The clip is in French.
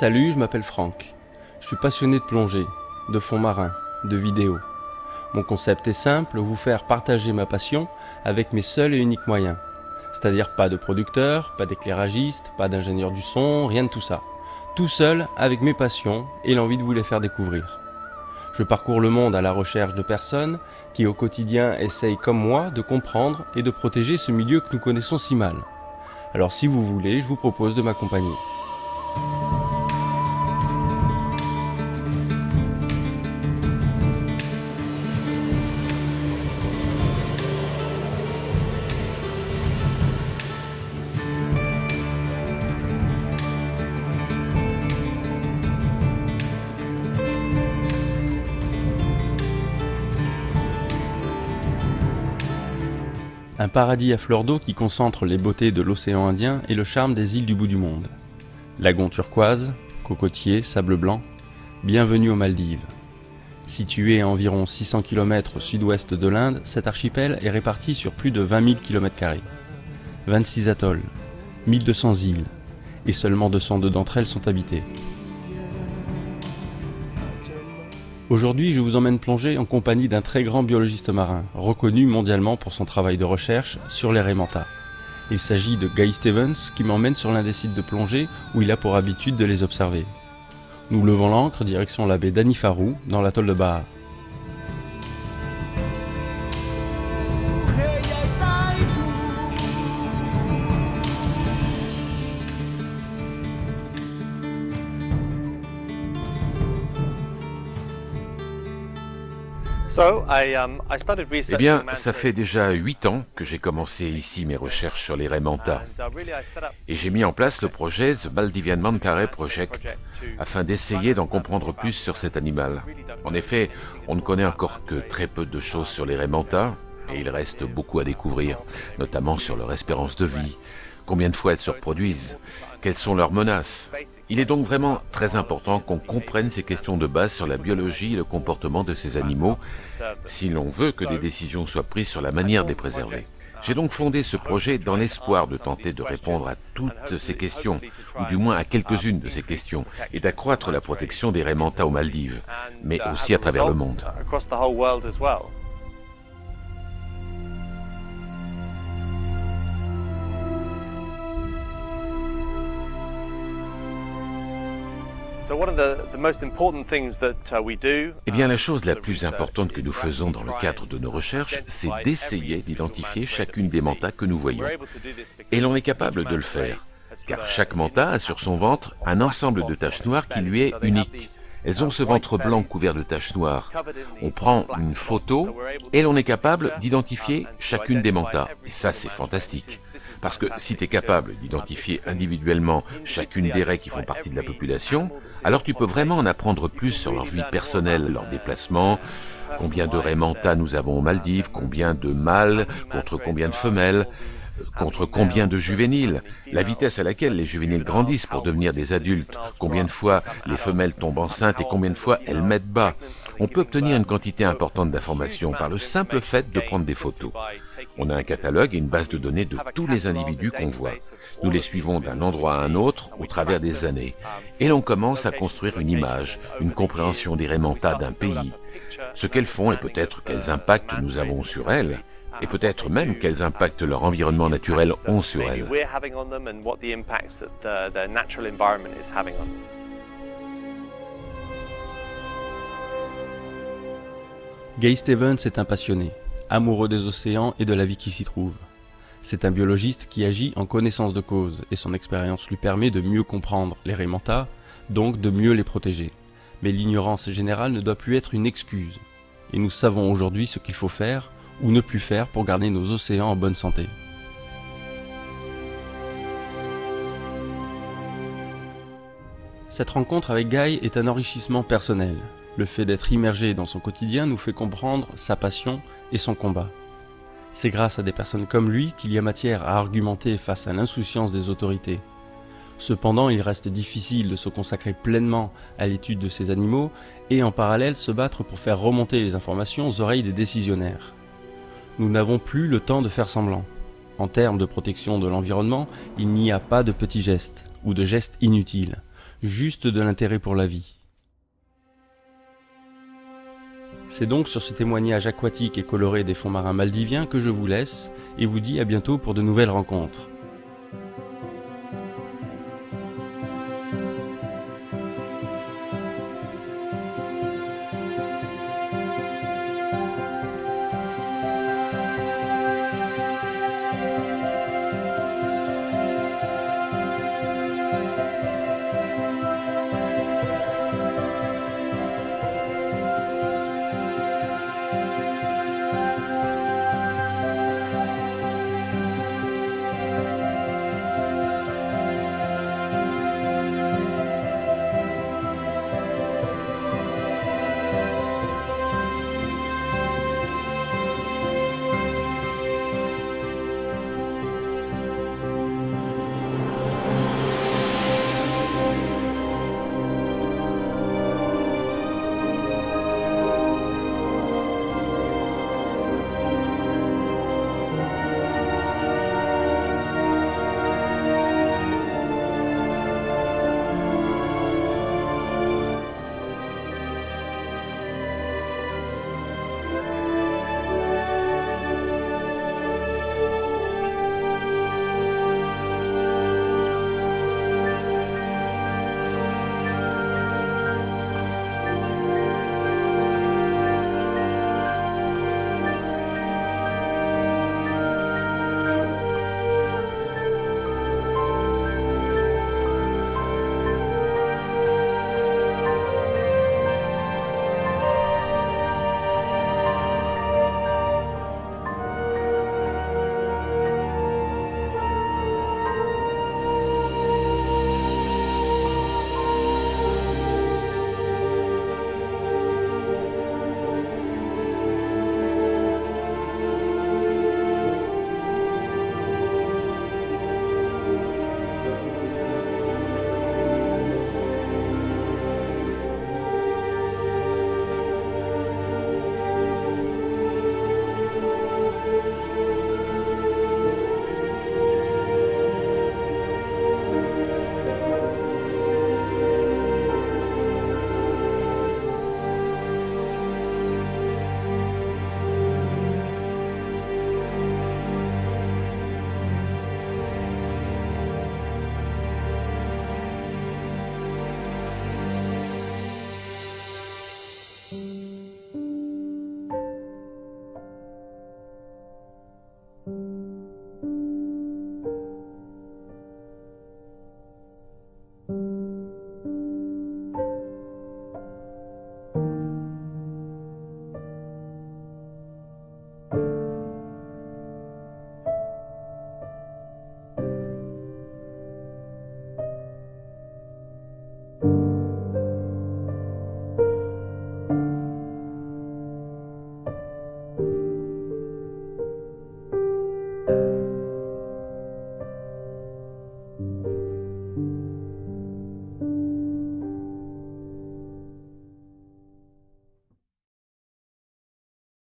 Salut, je m'appelle Franck. Je suis passionné de plongée, de fond marin, de vidéo. Mon concept est simple, vous faire partager ma passion avec mes seuls et uniques moyens. C'est-à-dire pas de producteur, pas d'éclairagiste, pas d'ingénieur du son, rien de tout ça. Tout seul avec mes passions et l'envie de vous les faire découvrir. Je parcours le monde à la recherche de personnes qui au quotidien essayent comme moi de comprendre et de protéger ce milieu que nous connaissons si mal. Alors si vous voulez, je vous propose de m'accompagner. Un paradis à fleur d'eau qui concentre les beautés de l'océan Indien et le charme des îles du bout du monde. Lagon turquoise, cocotiers, sable blanc, bienvenue aux Maldives. Situé à environ 600 km au sud-ouest de l'Inde, cet archipel est réparti sur plus de 20 000 km². 26 atolls, 1200 îles, et seulement 202 d'entre elles sont habitées. Aujourd'hui, je vous emmène plonger en compagnie d'un très grand biologiste marin, reconnu mondialement pour son travail de recherche sur les raies manta. Il s'agit de Guy Stevens qui m'emmène sur l'un des sites de plongée où il a pour habitude de les observer. Nous levons l'ancre direction la baie d'Anifaru, dans l'atoll de Baha. Eh bien, ça fait déjà 8 ans que j'ai commencé ici mes recherches sur les raies manta. Et j'ai mis en place le projet The Maldivian Manta Ray Project afin d'essayer d'en comprendre plus sur cet animal. En effet, on ne connaît encore que très peu de choses sur les raies manta et il reste beaucoup à découvrir, notamment sur leur espérance de vie, combien de fois elles se reproduisent, quelles sont leurs menaces. Il est donc vraiment très important qu'on comprenne ces questions de base sur la biologie et le comportement de ces animaux, si l'on veut que des décisions soient prises sur la manière de les préserver. J'ai donc fondé ce projet dans l'espoir de tenter de répondre à toutes ces questions, ou du moins à quelques-unes de ces questions, et d'accroître la protection des raies manta aux Maldives, mais aussi à travers le monde. Eh bien, la chose la plus importante que nous faisons dans le cadre de nos recherches, c'est d'essayer d'identifier chacune des mantas que nous voyons. Et l'on est capable de le faire, car chaque manta a sur son ventre un ensemble de taches noires qui lui est unique. Elles ont ce ventre blanc couvert de taches noires. On prend une photo et l'on est capable d'identifier chacune des mantas. Et ça, c'est fantastique. Parce que si tu es capable d'identifier individuellement chacune des raies qui font partie de la population, alors tu peux vraiment en apprendre plus sur leur vie personnelle, leurs déplacements, combien de raies manta nous avons aux Maldives, combien de mâles contre combien de femelles, contre combien de juvéniles, la vitesse à laquelle les juvéniles grandissent pour devenir des adultes, combien de fois les femelles tombent enceintes et combien de fois elles mettent bas. On peut obtenir une quantité importante d'informations par le simple fait de prendre des photos. On a un catalogue et une base de données de tous les individus qu'on voit. Nous les suivons d'un endroit à un autre au travers des années. Et l'on commence à construire une image, une compréhension des raies manta d'un pays, ce qu'elles font et peut-être quels impacts nous avons sur elles, et peut-être même quels impacts leur environnement naturel ont sur elles. Guy Stevens est un passionné, amoureux des océans et de la vie qui s'y trouve. C'est un biologiste qui agit en connaissance de cause et son expérience lui permet de mieux comprendre les raies manta, donc de mieux les protéger. Mais l'ignorance générale ne doit plus être une excuse. Et nous savons aujourd'hui ce qu'il faut faire ou ne plus faire pour garder nos océans en bonne santé. Cette rencontre avec Guy est un enrichissement personnel. Le fait d'être immergé dans son quotidien nous fait comprendre sa passion et son combat. C'est grâce à des personnes comme lui qu'il y a matière à argumenter face à l'insouciance des autorités. Cependant, il reste difficile de se consacrer pleinement à l'étude de ces animaux et en parallèle se battre pour faire remonter les informations aux oreilles des décisionnaires. Nous n'avons plus le temps de faire semblant. En termes de protection de l'environnement, il n'y a pas de petits gestes ou de gestes inutiles. juste de l'intérêt pour la vie. C'est donc sur ce témoignage aquatique et coloré des fonds marins maldiviens que je vous laisse et vous dis à bientôt pour de nouvelles rencontres.